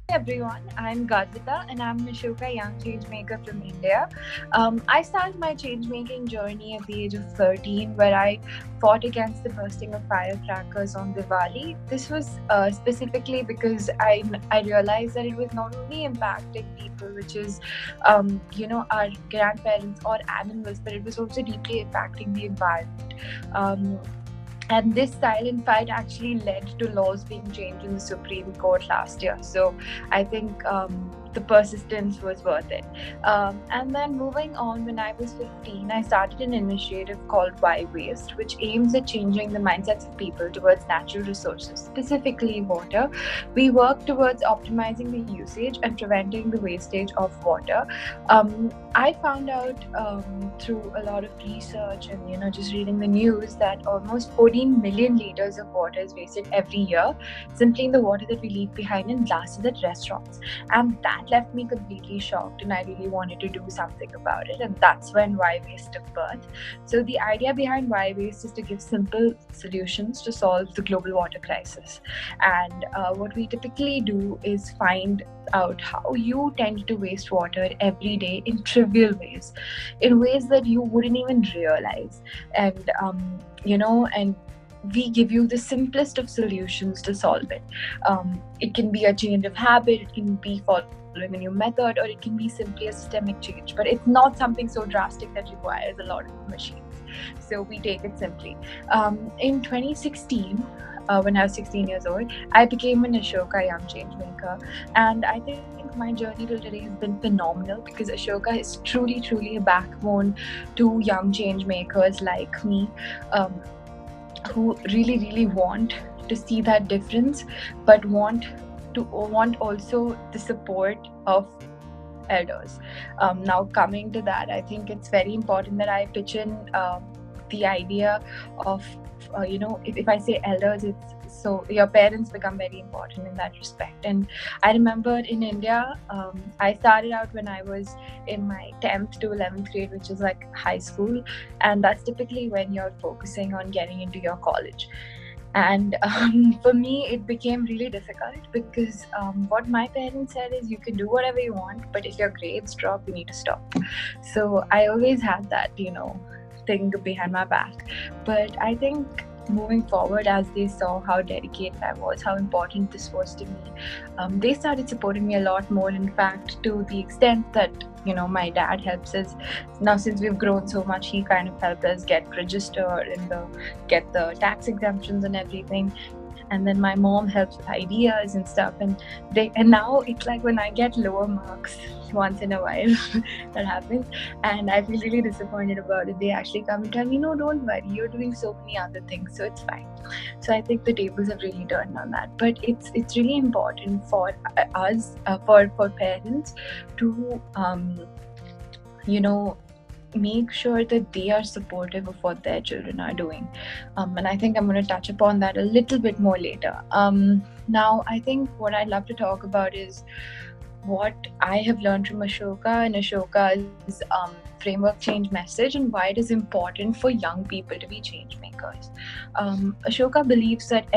everyone, I'm Garvita and I'm an Ashoka Young Changemaker from India. I started my changemaking journey at the age of 13 where I fought against the bursting of firecrackers on Diwali. This was specifically because I realized that it was not only impacting people, which is, our grandparents or animals, but it was also deeply impacting the environment. Um, and this silent fight actually led to laws being changed in the Supreme Court last year. So I think the persistence was worth it. And then moving on, when I was 15, I started an initiative called Why Waste, which aims at changing the mindsets of people towards natural resources, specifically water. We work towards optimizing the usage and preventing the wastage of water. I found out through a lot of research and just reading the news that almost 14 million liters of water is wasted every year, simply in the water that we leave behind in glasses at restaurants. And that left me completely shocked, and I really wanted to do something about it. And that's when Why Waste took birth. So the idea behind Why Waste is to give simple solutions to solve the global water crisis. And what we typically do is find out how you tend to waste water every day in trivial ways, in ways that you wouldn't even realize. And and we give you the simplest of solutions to solve it. It can be a change of habit, it can be following a new method, or it can be simply a systemic change. But it's not something so drastic that requires a lot of machines. So we take it simply. In 2016, when I was 16 years old, I became an Ashoka Young Changemaker. And I think my journey till today has been phenomenal because Ashoka is truly, truly a backbone to young change makers like me, who really, really want to see that difference, but want also the support of elders. Now, coming to that, I think it's very important that I pitch in the idea of, if I say elders, it's so your parents become very important in that respect. And I remember in India, I started out when I was in my 10th to 11th grade, which is like high school, and that's typically when you're focusing on getting into your college. And for me, it became really difficult because what my parents said is you can do whatever you want, but if your grades drop, you need to stop. So I always had that, thing behind my back. But I think moving forward, as they saw how dedicated I was, how important this was to me, they started supporting me a lot more. In fact, to the extent that my dad helps us now. Since we've grown so much, he kind of helped us get registered and get the tax exemptions and everything. And then my mom helps with ideas and stuff, and now it's like when I get lower marks once in a while that happens, and I feel really disappointed about it, they actually come and tell me, no, don't worry, you're doing so many other things, so it's fine. So I think the tables have really turned on that. But it's really important for us, for parents to make sure that they are supportive of what their children are doing. And I think I'm going to touch upon that a little bit more later. Now, I think what I'd love to talk about is what I have learned from Ashoka and Ashoka's framework change message, and why it is important for young people to be change makers. Ashoka believes that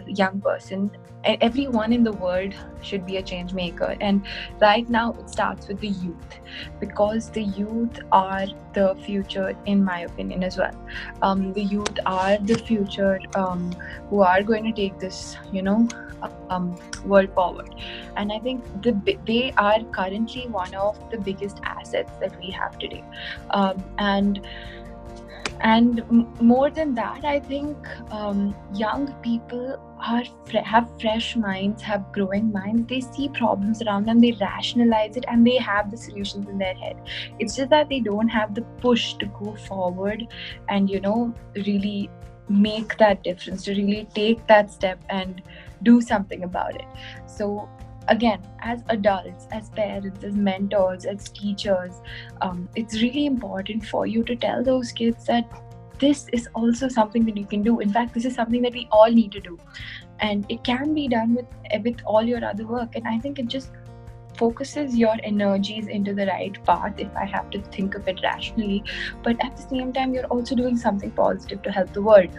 young person, everyone in the world should be a change maker. And right now it starts with the youth, because the youth are the future, in my opinion, as well. The youth are the future, who are going to take this, world forward. And I think they are currently one of the biggest assets that we have today. And more than that, I think young people have fresh minds, have growing minds. They see problems around them, they rationalize it, and they have the solutions in their head. It's just that they don't have the push to go forward and really make that difference, to really take that step and do something about it. So again, as adults, as parents, as mentors, as teachers, it's really important for you to tell those kids that this is also something that you can do. In fact, this is something that we all need to do, and it can be done with all your other work. And I think it just focuses your energies into the right path, if I have to think of it rationally. But at the same time, you're also doing something positive to help the world.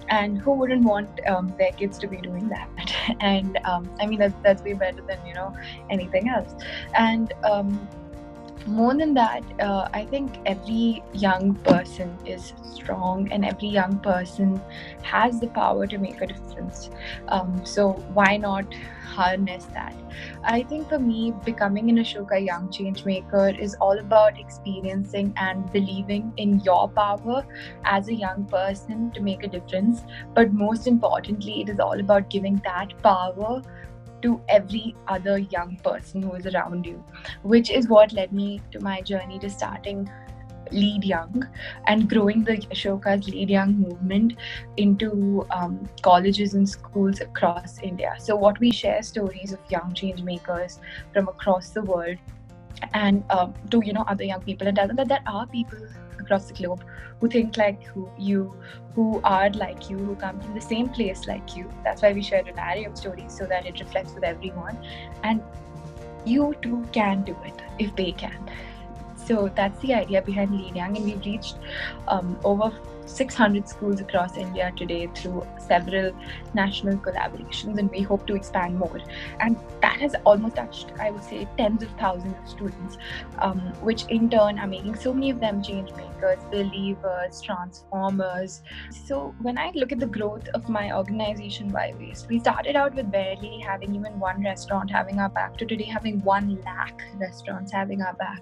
And who wouldn't want their kids to be doing that? And I mean, that's way better than, anything else. And more than that, I think every young person is strong, and every young person has the power to make a difference. So why not harness that? I think for me, becoming an Ashoka Young Changemaker is all about experiencing and believing in your power as a young person to make a difference. But most importantly, it is all about giving that power to every other young person who is around you, which is what led me to my journey to starting LeadYoung and growing the Ashoka's LeadYoung movement into colleges and schools across India. So what we share stories of young change makers from across the world, and to other young people, and tell them that there are people across the globe who think like you, who are like you, who come from the same place like you. That's why we share an array of stories, so that it reflects with everyone, and you too can do it if they can. So that's the idea behind LeadYoung, and we've reached over 600 schools across India today through several national collaborations, and we hope to expand more. And that has almost touched, I would say, tens of thousands of students, which in turn are making so many of them change makers, believers, transformers. So when I look at the growth of my organization, Why Waste, we started out with barely having even one restaurant having our back, to today having 1 lakh restaurants having our back.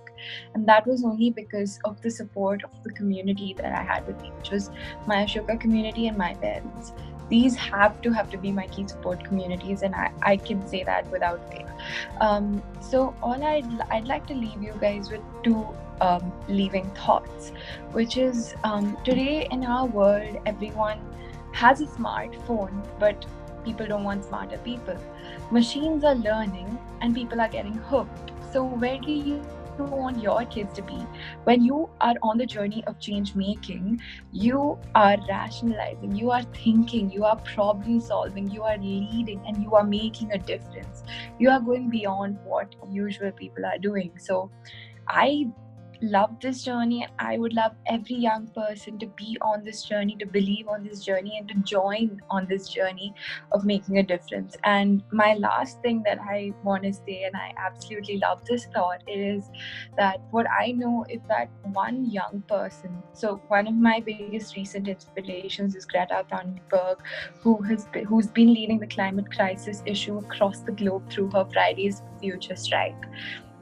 And that was only because of the support of the community that I had with me, which was my Ashoka community and my parents. These have to be my key support communities, and I can say that without fail. So all I'd like to leave you guys with 2 leaving thoughts, which is today in our world, everyone has a smartphone, but people don't want smarter people. Machines are learning and people are getting hooked. So where do you want your kids to be? When you are on the journey of change making, you are rationalizing, you are thinking, you are problem solving, you are leading, and you are making a difference. You are going beyond what usual people are doing. So I love this journey, and I would love every young person to be on this journey, to believe on this journey, and to join on this journey of making a difference. And my last thing that I want to say, and I absolutely love this thought, is that what I know is that one young person, so one of my biggest recent inspirations is Greta Thunberg, who's been leading the climate crisis issue across the globe through her Fridays for Future strike.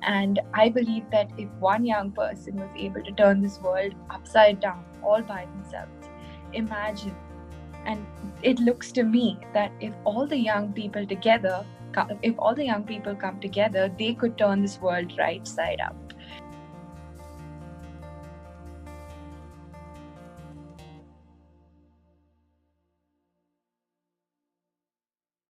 And I believe that if one young person was able to turn this world upside down all by themselves, imagine. And it looks to me that if all the young people come together, they could turn this world right side up.